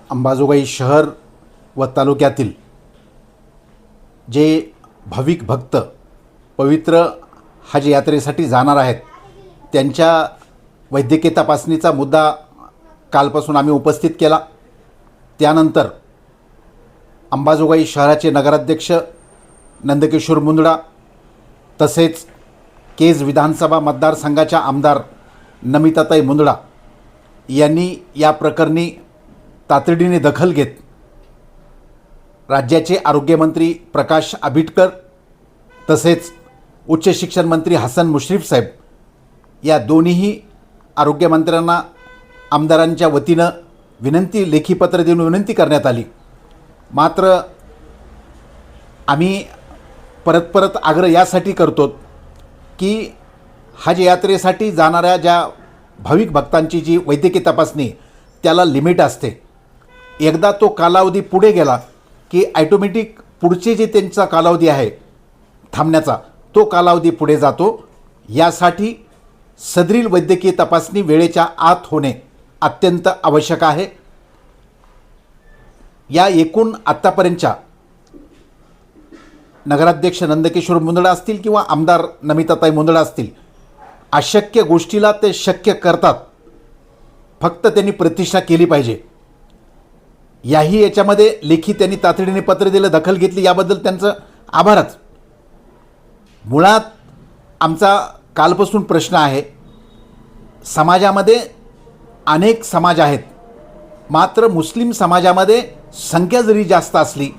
अंबाजोगाई शहर व तालुक्यातील जे भाविक भक्त पवित्र हज यात्रेसाठी जाणार आहेत त्यांच्या वैद्यकीय तपासणीचा मुद्दा कालपासून आम्ही उपस्थित केला। त्यानंतर अंबाजोगाई शहराचे नगराध्यक्ष नंदकिशोर मुंदडा तसेच केज विधानसभा मतदारसंघाच्या आमदार नमिताताई मुंदडा यांनी या प्रकरणी तातडीने दखल घेत राज्याचे आरोग्यमंत्री प्रकाश आबिटकर तसेच उच्च शिक्षण मंत्री हसन मुश्रीफ साहेब या दोन्ही आरोग्यमंत्र्यांना आमदारांच्या वतीनं लेखी पत्र देऊन विनंती करण्यात आली। मात्र आम्ही परत आग्रह यासाठी करतो की हज यात्रेसाठी जाणाऱ्या ज्या भाविक भक्तांची जी वैद्यकीय तपासणी त्याला लिमिट असते। एकदा तो कालावधी पुढे गेला की ॲटोमॅटिक पुढचे जे त्यांचा कालावधी आहे थांबण्याचा तो कालावधी पुढे जातो। यासाठी सदरील वैद्यकीय तपासणी वेळेच्या आत होणे अत्यंत आवश्यक आहे। या एकूण आत्तापर्यंतच्या नगराध्यक्ष नंदकिशोर मुंदडा असतील किंवा आमदार नमिताताई मुंदडा असतील अशक्य गोष्टीला ते शक्य करतात, फक्त त्यांनी प्रतिष्ठा केली पाहिजे। याच्यामध्ये लेखी त्यांनी तातडीने पत्र दिलं, दखल घेतली, याबद्दल त्यांचं आभारच। मुळात आमचा कालपासून प्रश्न आहे, समाजामध्ये अनेक समाज आहेत, मात्र मुस्लिम समाजामध्ये संख्या जरी जास्त असली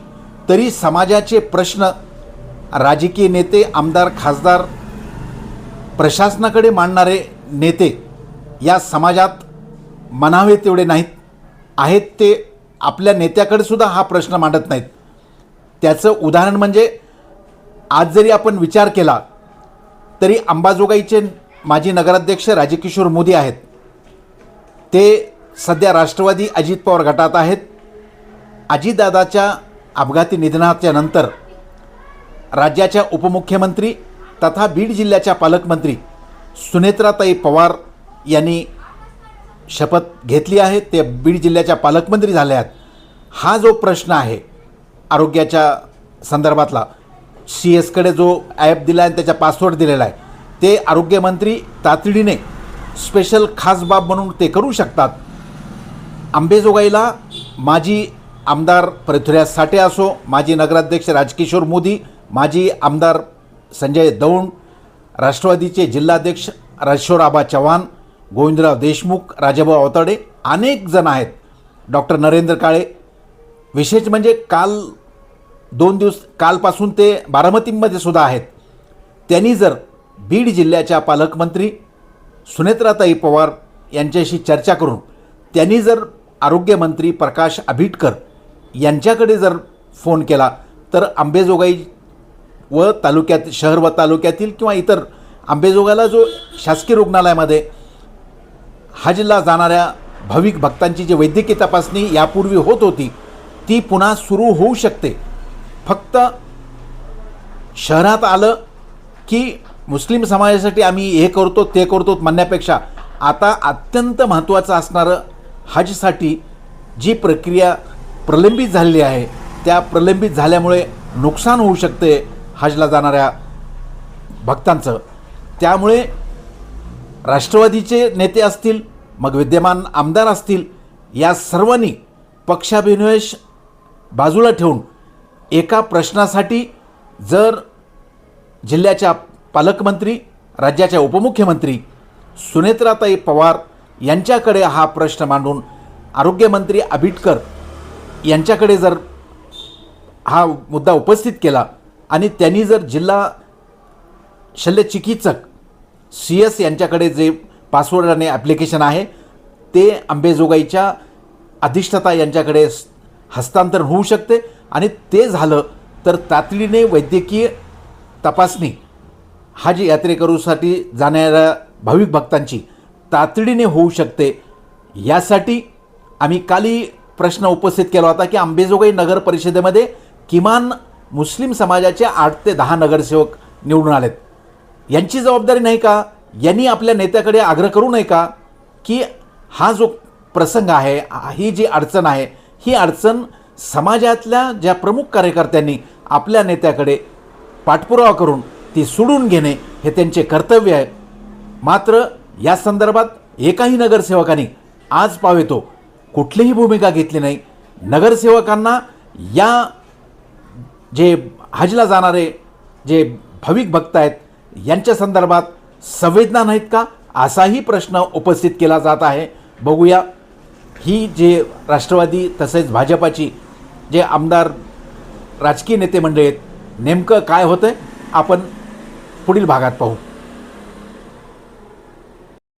तरी समाजाचे प्रश्न राजकीय नेते, आमदार, खासदार, प्रशासनाकडे मांडणारे नेते या समाजात म्हणावे तेवढे नाहीत, आहेत ते आपल्या नेत्याकडे सुद्धा हा प्रश्न मांडत नाहीत। त्याचं उदाहरण म्हणजे आज जरी आपण विचार केला तरी अंबाजोगाईचे माजी नगराध्यक्ष राजकिशोर मोदी आहेत, ते सध्या राष्ट्रवादी अजित पवार गटात आहेत। अजितदादाच्या अपघाती निधनाच्या नंतर राज्याच्या उपमुख्यमंत्री तथा बीड जिल्ह्याच्या पालकमंत्री सुनेत्राताई पवार यांनी शपथ घेतली आहे, ते बीड जिल्ह्याच्या पालकमंत्री झाल्या आहेत। हा जो प्रश्न आहे आरोग्याच्या संदर्भातला CS कडे जो ॲप दिला आहे त्याचा पासवर्ड दिलेला आहे, ते आरोग्यमंत्री तातडीने स्पेशल खास बाब म्हणून ते करू शकतात। अंबेजोगाईला माजी आमदार पृथ्वीराज साठे असो, माजी नगराध्यक्ष राजकिशोर मोदी, माजी आमदार संजय दौंड, राष्ट्रवादीचे जिल्हाध्यक्ष राजेश्वरआबा चव्हाण, गोविंदराव देशमुख, राजाभाऊ अवताडे, अनेक जण आहेत, डॉक्टर नरेंद्र काळे। विशेष म्हणजे कालपासून ते बारामतीमध्ये सुद्धा आहेत। त्यांनी जर बीड जिल्ह्याच्या पालकमंत्री सुनेत्राताई पवार यांच्याशी चर्चा करून त्यांनी जर आरोग्यमंत्री प्रकाश आबिटकर यांच्याकडे जर फोन केला तर अंबेजोगाई व तालुक्यात, शहर व तालुक्यातील किंवा इतर अंबेजोगाईला जो शासकीय रुग्णालयामध्ये हजला जाणाऱ्या भाविक भक्तांची जी वैद्यकीय तपासणी यापूर्वी होत होती ती पुन्हा सुरू होऊ शकते। फक्त शहरात आलं की मुस्लिम समाजासाठी आम्ही हे करतो ते करतो म्हणण्यापेक्षा आता अत्यंत महत्त्वाचं असणारं हजसाठी जी प्रक्रिया प्रलंबित झालेली आहे त्या प्रलंबित झाल्यामुळे नुकसान होऊ शकते हजला जाणाऱ्या भक्तांचं। त्यामुळे राष्ट्रवादीचे नेते असतील, मग विद्यमान आमदार असतील, या सर्वांनी पक्षाभिनिवेश बाजूला ठेवून एका प्रश्नासाठी जर जिल्ह्याच्या पालकमंत्री, राज्याच्या उपमुख्यमंत्री सुनेत्राताई पवार यांच्याकडे हा प्रश्न मांडून आरोग्यमंत्री आबिटकर यांच्याकडे जर हा मुद्दा उपस्थित केला आणि त्यांनी जर जिल्हा शल्यचिकित्सक CS यांच्याकडे जे पासवर्ड आणि ॲप्लिकेशन आहे ते अंबेजोगाईच्या अधिष्ठाता यांच्याकडे हस्तांतरण होऊ शकते आणि ते झालं तर तातडीने वैद्यकीय तपासणी हज यात्रेकरूसाठी जाणाऱ्या भाविक भक्तांची तातडीने होऊ शकते। यासाठी आम्ही कालही प्रश्न उपस्थित केला होता की अंबेजोगाई नगर परिषदेमध्ये किमान मुस्लिम समाजाचे 8 ते 10 नगरसेवक निवडून आलेत। यांची जबाबदारी नाही का? यांनी आपल्या नेत्याकडे आग्रह करू नये का की हा जो प्रसंग आहे, ही जी अडचण आहे, ही अडचण समाजातल्या ज्या प्रमुख कार्यकर्त्यांनी आपल्या नेत्याकडे पाठपुरावा करून ती सोडून घेणे हे त्यांचे कर्तव्य आहे. मात्र या संदर्भात एकाही नगरसेवकांनी आज पावेतो कुठलीही भूमिका घेतली नाही. नगरसेवकांना या जे हजला जाणारे जे भाविक भक्त आहेत यांच्या संदर्भात संवेदना नाहीत का, असाही प्रश्न उपस्थित केला जात आहे. बघूया ही जे राष्ट्रवादी तसेच भाजपाची जे आमदार राजकीय नेते मंडळी आहेत नेमकं काय होतं आहे आपण पुढील भागात पाहू.